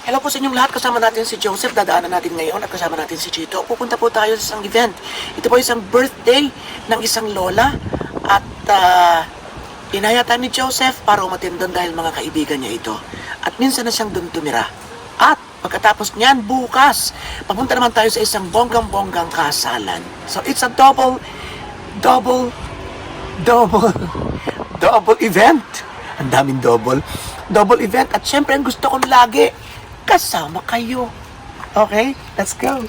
Hello po sa inyong lahat. Kasama natin si Joseph. Dadaanan natin ngayon at kasama natin si Chito. Pupunta po tayo sa isang event. Ito po isang birthday ng isang lola. At inayatan ni Joseph para umattend doon dahil mga kaibigan niya ito. At minsan na siyang doon tumira. At pagkatapos niyan, bukas, papunta naman tayo sa isang bonggang-bonggang kasalan. So it's a double event. Ang daming double event. At syempre, ang gusto kong lagi, kasama kayo. Okay? Let's go.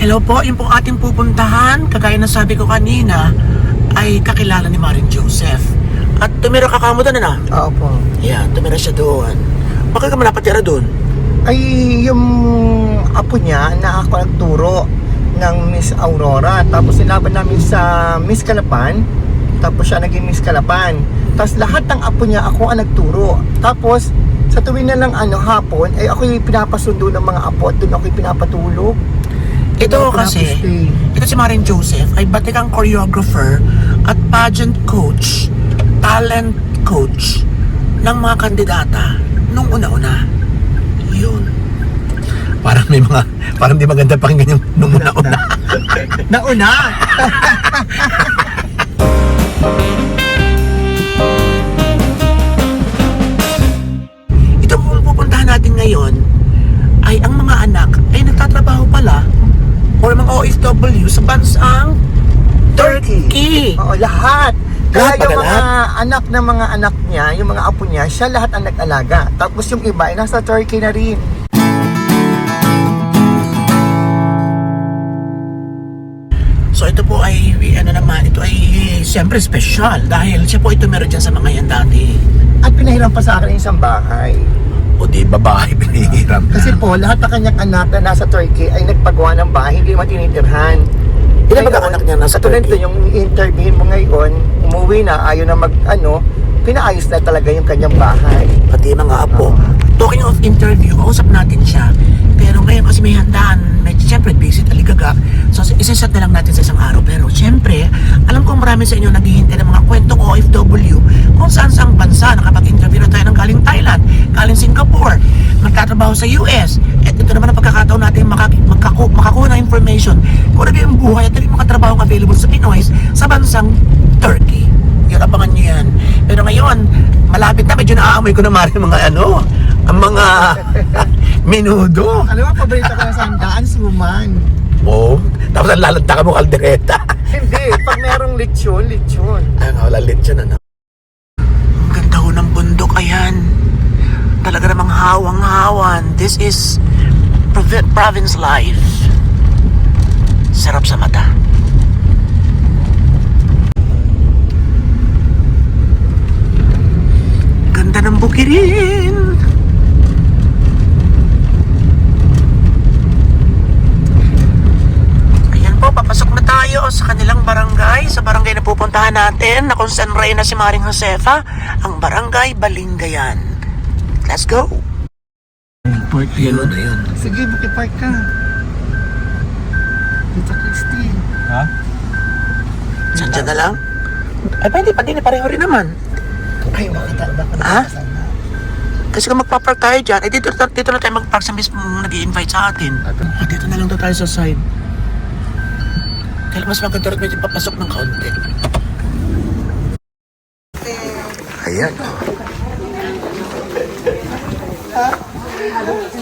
Hello po, yung pong ating pupuntahan, kagaya na sabi ko kanina, ay kakilala ni Maring Joseph. At tumira ka kamo doon, ano? Oo po. Yan, tumira siya doon. Bakit ka manapatira doon? Ay, yung apo niya na ako nagturo ng Miss Aurora. Tapos sinabi namin sa Miss Calapan. Tapos siya naging Miss Calapan. Tapos lahat ng apo niya, ako ang nagturo. Tapos sa tuwing na lang hapon, ay ako yung pinapasundo ng mga apo at doon ako yung pinapatulog. Ito kasi, ito si Maring Joseph ay batikang choreographer at pageant coach, talent coach ng mga kandidata nung una-una. Yun. Parang di maganda pakinggan yung nung una-una. Nauna! Ito kung pupuntahan natin ngayon ay ang mga anak ay nagtatrabaho pala or mga OFW sa bansang Turkey. Oo, lahat. Lahat Kaya ba yung lahat? mga anak ng mga anak niya, yung mga apo niya, siya lahat ang nag-alaga. Tapos yung iba ay nasa Turkey na rin. So ito po ay, ito ay siyempre special dahil siya po ito meron dyan sa mga yan dati. At pinahiram pa sa akin isang bahay. O di babae pinahiram. Kasi po, lahat ng kanyang anak na nasa Turkey ay nagpagawa ng bahay, hindi naman tinitirhan. Ilan ba ang anak niya nasa katulad Turkey? nito, yung interviewin mo ngayon, umuwi na, ayaw na pinaayos na talaga yung kanyang bahay. Pati mga apo. Talking of interview, kausap natin siya. Pero ngayon kasi may handaan, medyo siyempre busy talaga. So isa-set na lang natin sa isang araw. Pero siyempre, alam kong marami sa inyo naghihintay ng mga kwentong OFW kung saan-saang bansa. Nakapag-interview na tayo ng galing Thailand, galing Singapore, magtatrabaho sa US. At ito naman ang pagkakataon natin makakuha ng information kung ano yung buhay at ano yung mga trabaho available sa Pinoy sa bansang Turkey. Yun, abangan nyo yan. Pero ngayon, malapit na, medyo naaamoy ko na ang mga menudo. Alam mo, paborito ko na sa handaan, suman. Oo. Tapos ang lalanta ka mo kaldereta. Hindi, pag merong lechon. Ay, wala lechon, ano? Ang ganda ho ng bundok, ayan. Talaga namang hawang-hawan. This is province life. Sarap sa mata. Ganda ng bukirin. Ayan po, papasok na tayo sa kanilang barangay. Sa barangay na pupuntahan natin na kung saan reyna si Maring Josefa, ang barangay Balingayan. Let's go. Park Ayun, ayun. Sige, bukipark ka. Dito, Christy. Ha? Saan dyan na lang? Ay, pwede pa din. Pareho rin naman. Ay, makatanda ka na Ha? sana. Kasi kung magpapark tayo dyan, eh dito na tayo magpark sa mismo nag-i-invite sa atin. Dito na lang tayo sa side. Kaya mas maganda rin medyo papasok ng kaunti. Ayan.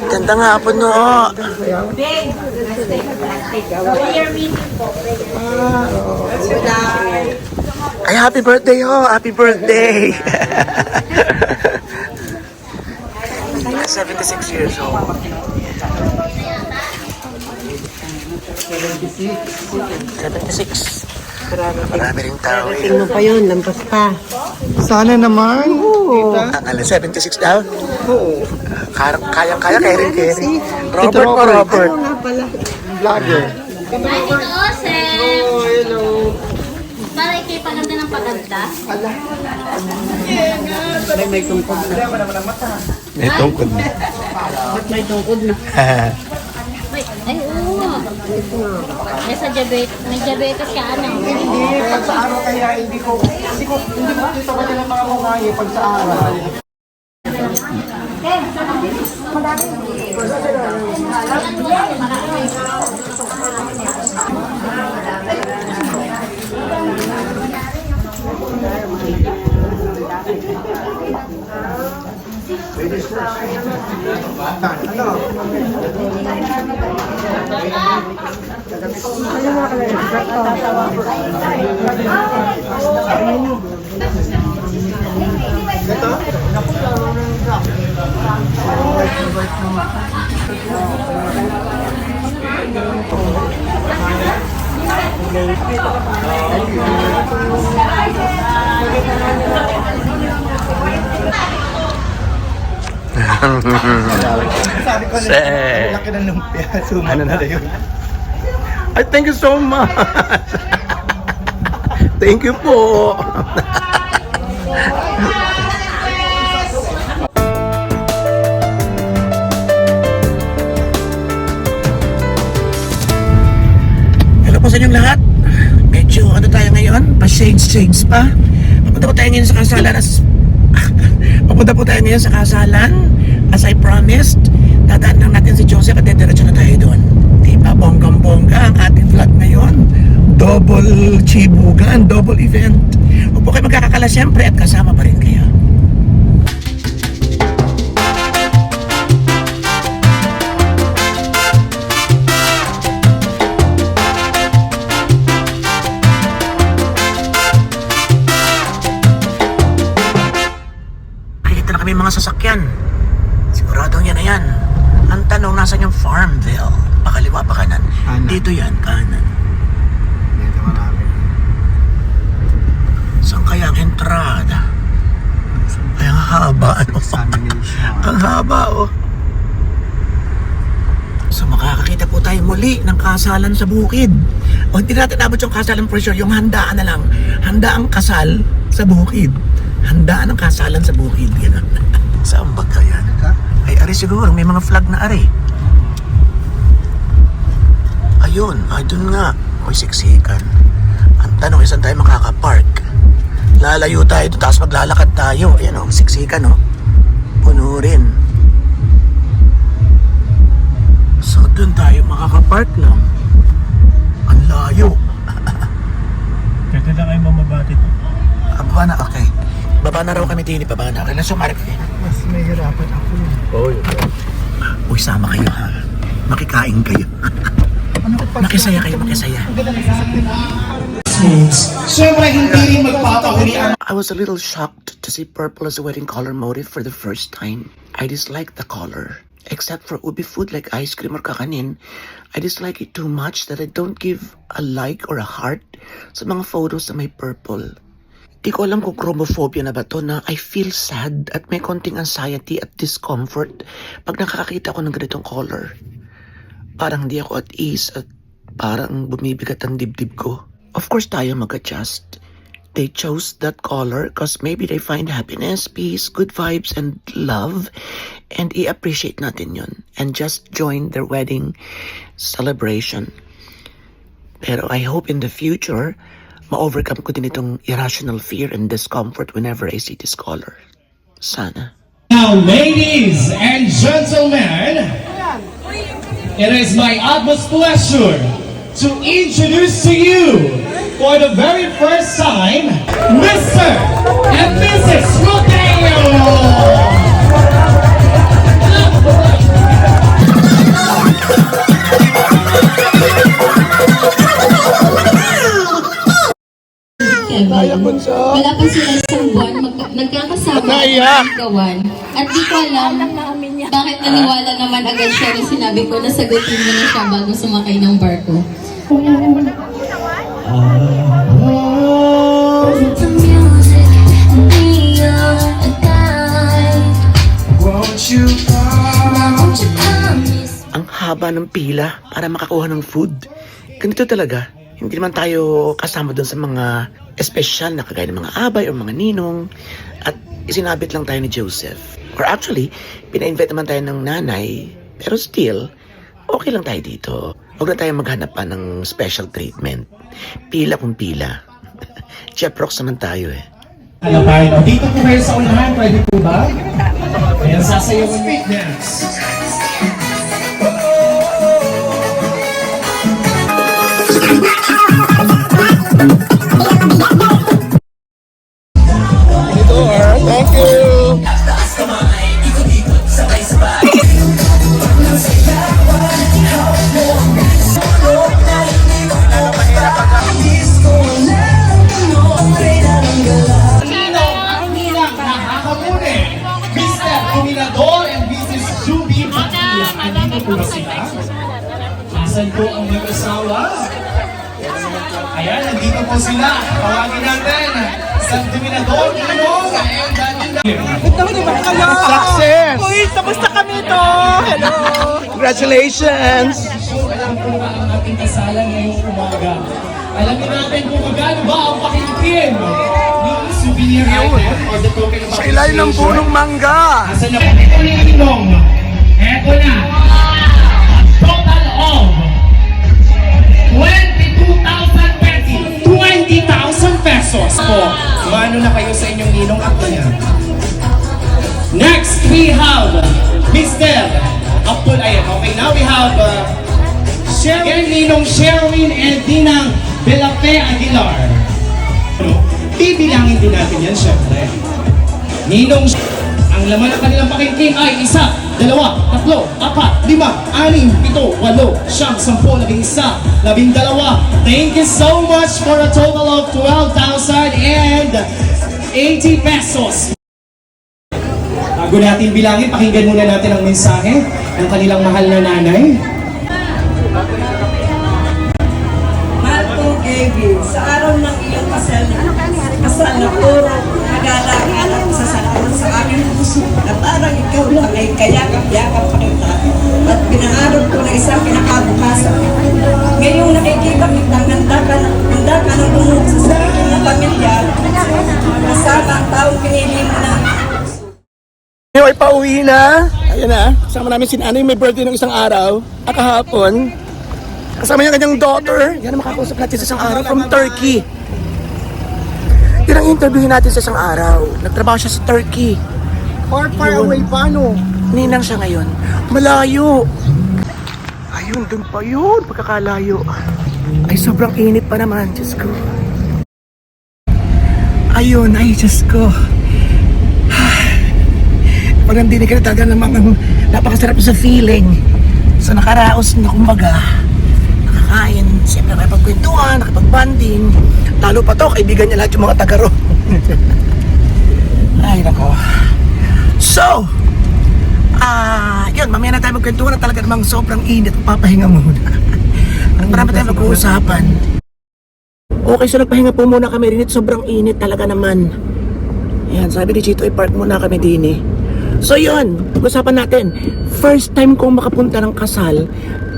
Ganda nga po no. Ay, happy birthday ho! Happy birthday! 76 years old. 76. Marami ring tao eh. Tingnan pa yun, lampas pa. Sana naman. Oo. Ang 76 daw? Oo. Kayang-kaya, kaya rin. Ito, Robert. Ano nga pala? Vlogger. Ay, Tito Osem! Oh, hello. Para ikay paganda ng paganda. May tungkod na. Ba't may tungkod na? Ay, oo. May sa diabetes. May diabetes ka, ano? Hindi, pag sa araw kaya hindi ko kita ba ng mga mukha niyo pag sa araw. Sabi ko na, laki ng lumpia. Sumat na yun. I thank you so much. Thank you po. Hello po sa inyong lahat. Medyo ano tayo ngayon? Pa-shades pa. Papunta po tayo ngayon sa kasalan. Papunta po tayo ngayon sa kasalan. As I promised, dadaan lang natin si Joseph at dediretso na tayo doon. Diba, bonggang-bongga ang ating vlog ngayon. Double chibugan, double event. Huwag po kayo magkakakala siyempre at kasama pa rin kayo. Nakikita na kami mga sasakyan. Sigurado yan na yan. Ang tanong, nasan yung Farmville? Pakaliwa pa kanan? Kanan. Dito yan, kanan. Dito marami. Saan kaya ang entrada? Ay, ang haba, ano? Ang haba, oh. So, makakakita po tayo muli ng kasalan sa bukid. O, hindi natin abot yung kasalan for sure. Yung handaan na lang. Handaang kasal sa bukid. Handaan ng kasalan sa bukid. Yan. Saan ba kaya? Ay, ari siguro. May mga flag na ari. Ayun. Ay, dun nga. May siksikan. Ang tanong, saan tayo makakapark? Lalayo tayo doon, tapos maglalakad tayo. Ayan o, siksikan o. Puno rin. So, doon tayo makakapark lang. Ang layo. Pwede na kayo mamabati to. Baba na, okay. Baba na raw kami, Tini. Baba na. Okay, let's sumarap din. Mas may hirapan ako. Uy, sama kayo ha. Makikain kayo. Makisaya kayo, makisaya. I was a little shocked to see purple as a wedding color motif for the first time. I dislike the color. Except for ubi food like ice cream or kakanin, I dislike it too much that I don't give a like or a heart sa mga photos na may purple. Di ko alam kung chromophobia na ba to na I feel sad at may konting anxiety at discomfort pag nakakakita ko ng ganitong color. Parang di ako at ease at parang bumibigat ang dibdib ko. Of course tayo mag-adjust. They chose that color because maybe they find happiness, peace, good vibes, and love. And i-appreciate natin yun. And just join their wedding celebration. Pero I hope in the future, ma-overcome ko din itong irrational fear and discomfort whenever I see this color. Sana. Now, ladies and gentlemen, it is my utmost pleasure to introduce to you, for the very first time, Mr. and Mrs. Rodeo! Wala pa sila isang buwan, nagkakasama ang gawan. At di ko alam bakit naniwala naman agad siya na sinabi ko na sagutin mo na siya bago sumakay ng barko. Ang haba ng pila para makakuha ng food. ganito talaga. Hindi naman tayo kasama doon sa mga espesyal na kagaya ng mga abay o mga ninong. At isinabit lang tayo ni Joseph. Or actually, pina-invite naman tayo ng nanay. Pero still, okay lang tayo dito. Huwag na tayo maghanap pa ng special treatment. Pila kung pila. Jeff Rocks naman tayo eh. Ano tayo? Dito po kayo sa unahan, pwede po ba? Ayan, sasayaw ng street dance. Thank you! Nakakamune, Mr. Dominador and Mrs. Juby Matila. Andito po ba sila? Asan po ang mag-asawa? Ayan, nandito po sila. Tawagin natin. San Dominador, Ninong, and Success! Uy, kamusta kami to? Hello! Congratulations! Alam po ba ang ating kasalan ngayong umaga? Alamin natin kung magkano ba ang pakilikin yung souvenir item or the token of Sa ilalim ng punong mangga! Asan na po? Ito ni Ninong. Eto na. A total of 20,000 pesos po. Mano na kayo sa inyong Ninong akto niya. Next, we have Mr. Abdul Ayan. Okay, now we have Sherwin, Ninong Sherwin, and Dinang Belape Aguilar. Bibilangin din natin yan, syempre. Ninong, ang laman ng kanilang pakingking ay 1, 2, 3, 4, 5, 6, 7, 8, 9, 10, 11, 12. Thank you so much for a total of 12,080 pesos. Bago natin bilangin, pakinggan muna natin ang mensahe ng kanilang mahal na nanay. Mahal kong Evie, sa araw ng iyong kasal na puro nag-alak-alak sa salamat sa aking puso na parang ikaw lang ay kayakap-yakap pa kita at pinaarap ko na isang pinakabukasan. Ngayong nakikita kitang handa ka ng lumog sa sarili ng pamilya kasama ang taong pinili mo na. Ngayon ay pauwi na. Ayan na. Kasama namin si Nanay. May birthday ng isang araw. At kahapon. Kasama yung kanyang daughter. Yan ang makakausap natin sa isang araw from Turkey. Yun ang interviewin natin sa isang araw. Nagtrabaho siya sa Turkey. Far away paano? Ninang siya ngayon. Malayo. Ayun, dun pa yun. Pagkakalayo. Ay, sobrang init pa naman. Diyos ko. Ayun, ay, Diyos ko. Pag nandinig ka na talaga namang napakasarap sa feeling. So nakaraos na kumbaga, nakakain, siyempre nakipagkwentuhan, nakipag-banding. Lalo pa to, kaibigan niya lahat yung mga taga-ro. Ay nako. So, yun, mamaya na tayo magkwentuhan na talaga namang sobrang init, papahinga muna. Marami tayong mag-uusapan. Okay, so nagpahinga po muna kami rin, sobrang init talaga naman. Yan, sabi ni Chito, i-park muna kami din eh. So yun, pag-usapan natin, first time kong makapunta ng kasal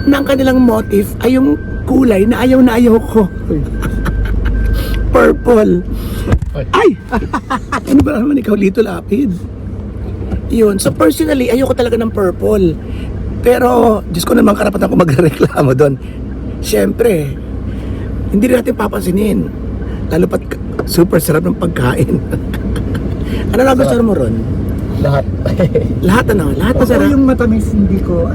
na ang kanilang motif ay yung kulay na ayaw ko. Purple. Ay! Ano ba naman ikaw, Lito Lapid? Yun, so personally, ayoko talaga ng purple. Pero, Diyos ko naman karapatan ko magreklamo doon. Siyempre, hindi rin natin papansinin. Lalo pat super sarap ng pagkain. Ano na gusto mo ron? Lahat. Lahat ano? Lahat masarap? yung matamis, hindi ko,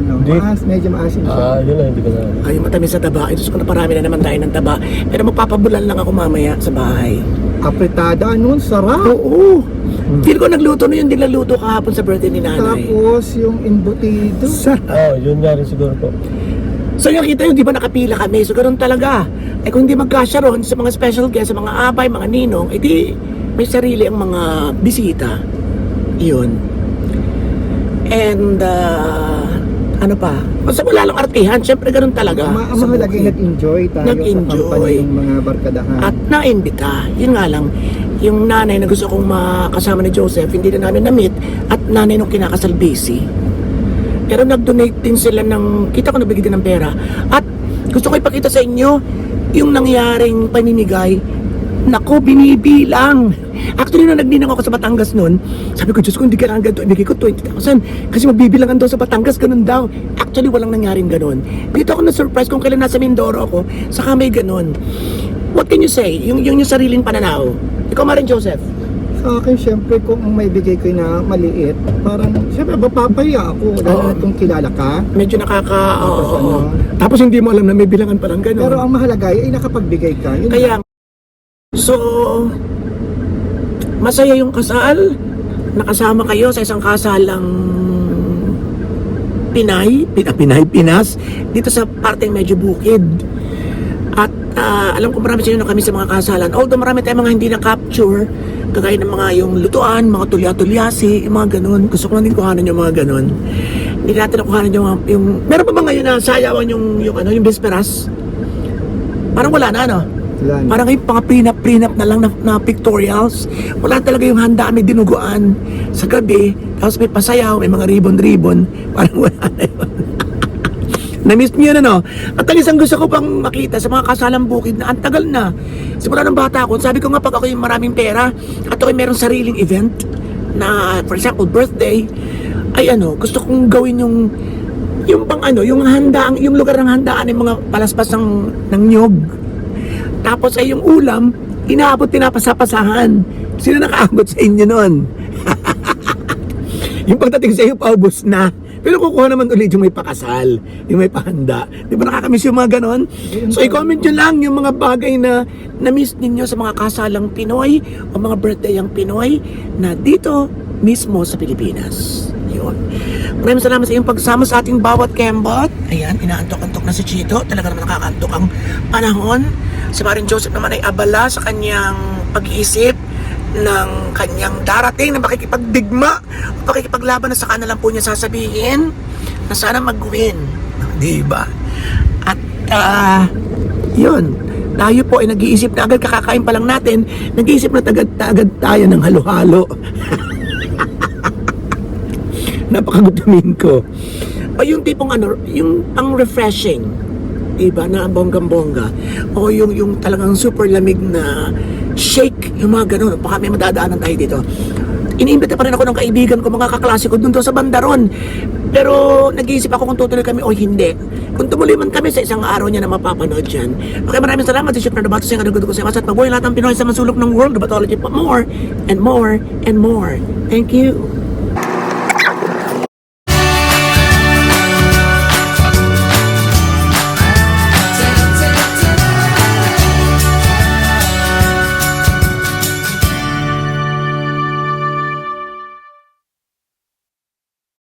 medyo maasim siya. Yun lang, hindi ko na. Ay, yung matamis sa taba. Diyos ko na parami na naman tayo ng taba. Pero magpapabulan lang ako mamaya sa bahay. Apretada, nun, sarap. Oo. Feel ko nagluto na yun. Hindi nagluto kahapon sa birthday ni nanay. Tapos, yung embutido. Oo, yun nga rin siguro po. So yung kita yung di ba nakapila kami. So ganoon talaga. Eh kung hindi magkasya ron sa mga special guests, sa mga abay, mga ninong, edi may sarili ang mga bisita. Yun. And, ano pa? Basta wala lang artihan, syempre ganun talaga. Sa Mahalaga buhay. nag-enjoy tayo Nag-enjoy. sa company ng mga barkadahan. At naimbita. Yun nga lang, yung nanay na gusto kong makasama ni Joseph, hindi na namin na-meet, at nanay nung kinakasal busy. Pero nag-donate din sila ng, kita ko nabigyan din ng pera. At Gusto ko ipakita sa inyo yung nangyaring pamimigay. Nako, binibilang. Actually, nung nagninang ako sa Batangas noon, sabi ko, Diyos ko, hindi kailangan ganito. Ibigay ko 20,000. Kasi magbibilangan daw sa Batangas, ganun daw. Actually, walang nangyaring ganun. Dito ako na-surprise kung kailan nasa Mindoro ako, saka may ganun. What can you say? Yung sariling pananaw. Ikaw, Maring Joseph. Sa akin, syempre, kung may bigay ko na maliit, parang, syempre, mapapaya ako. Dahil Oo. kung kilala ka. Medyo nakaka... Tapos oo. ano? Tapos hindi mo alam na may bilangan palang ganun. Pero ang mahalaga ay nakapagbigay ka. Yun Kaya, so, masaya yung kasal. Nakasama kayo sa isang kasalang Pinas, dito sa parteng medyo bukid. At alam ko marami sa inyo na kami sa mga kasalan. Although marami tayong mga hindi na-capture, kagaya ng mga yung lutuan, mga tulya-tulyasi, yung mga ganun. Gusto ko lang din kuhanan yung mga ganun. Hindi natin nakuhanan yung meron pa ba ngayon na sayawan yung Bisperas? Parang wala na, ano? Wala na. Parang yung mga prenup na lang na pictorials. Wala talaga yung handa, may dinuguan sa gabi. Tapos may pasayaw, may mga ribbon. Parang wala na yun. Na-miss niyo na, no? At ang gusto ko pang makita sa mga kasalang bukid na ang tagal na. Simula ng bata ako, sabi ko nga pag ako yung maraming pera at ako yung merong sariling event na, for example, birthday, ay gusto kong gawin yung pang yung handaan, yung lugar ng handaan, yung mga palaspas ng nyog. Tapos ay yung ulam, inaabot, pinapasapasahan. Sino nakaabot sa inyo nun? Yung pagdating sa iyo, paubos na. Pero kukuha naman ulit yung may pakasal, yung may pahanda. Di ba nakakamiss yung mga ganon? So i-comment nyo lang yung mga bagay na na-miss ninyo sa mga kasalang Pinoy o mga birthday ang Pinoy na dito mismo sa Pilipinas. Yun. Maraming salamat sa iyong pagsama sa ating bawat kembot. Ayan, inaantok-antok na si Chito. Talaga naman nakakaantok ang panahon. Si Maring Joseph naman ay abala sa kanyang pag-iisip ng kanyang darating na makikipagdigma, makikipaglaban na sa na lang po niya sasabihin na sana mag-win. Di ba? At yun, tayo po ay nag-iisip na agad kakakain pa lang natin, nag-iisip na agad tayo ng halo-halo. Napakagutumin ko. O yung tipong yung pang-refreshing, diba, na bonggang-bongga. O yung talagang super lamig na shake, yung mga ganun. Baka may madadaanan tayo dito. Iniimbita pa rin ako ng kaibigan ko, mga kaklase ko dun sa Bandaron. Pero nag-iisip ako kung tutuloy kami o hindi. Kung tumuloy man kami sa isang araw niya na mapapanood dyan. Okay, maraming salamat. Si Chef Nardabato sa yung ko sa iwas at mabuhay lahat ng Pinoy sa masulok ng world. Batology pa more and more and more. Thank you.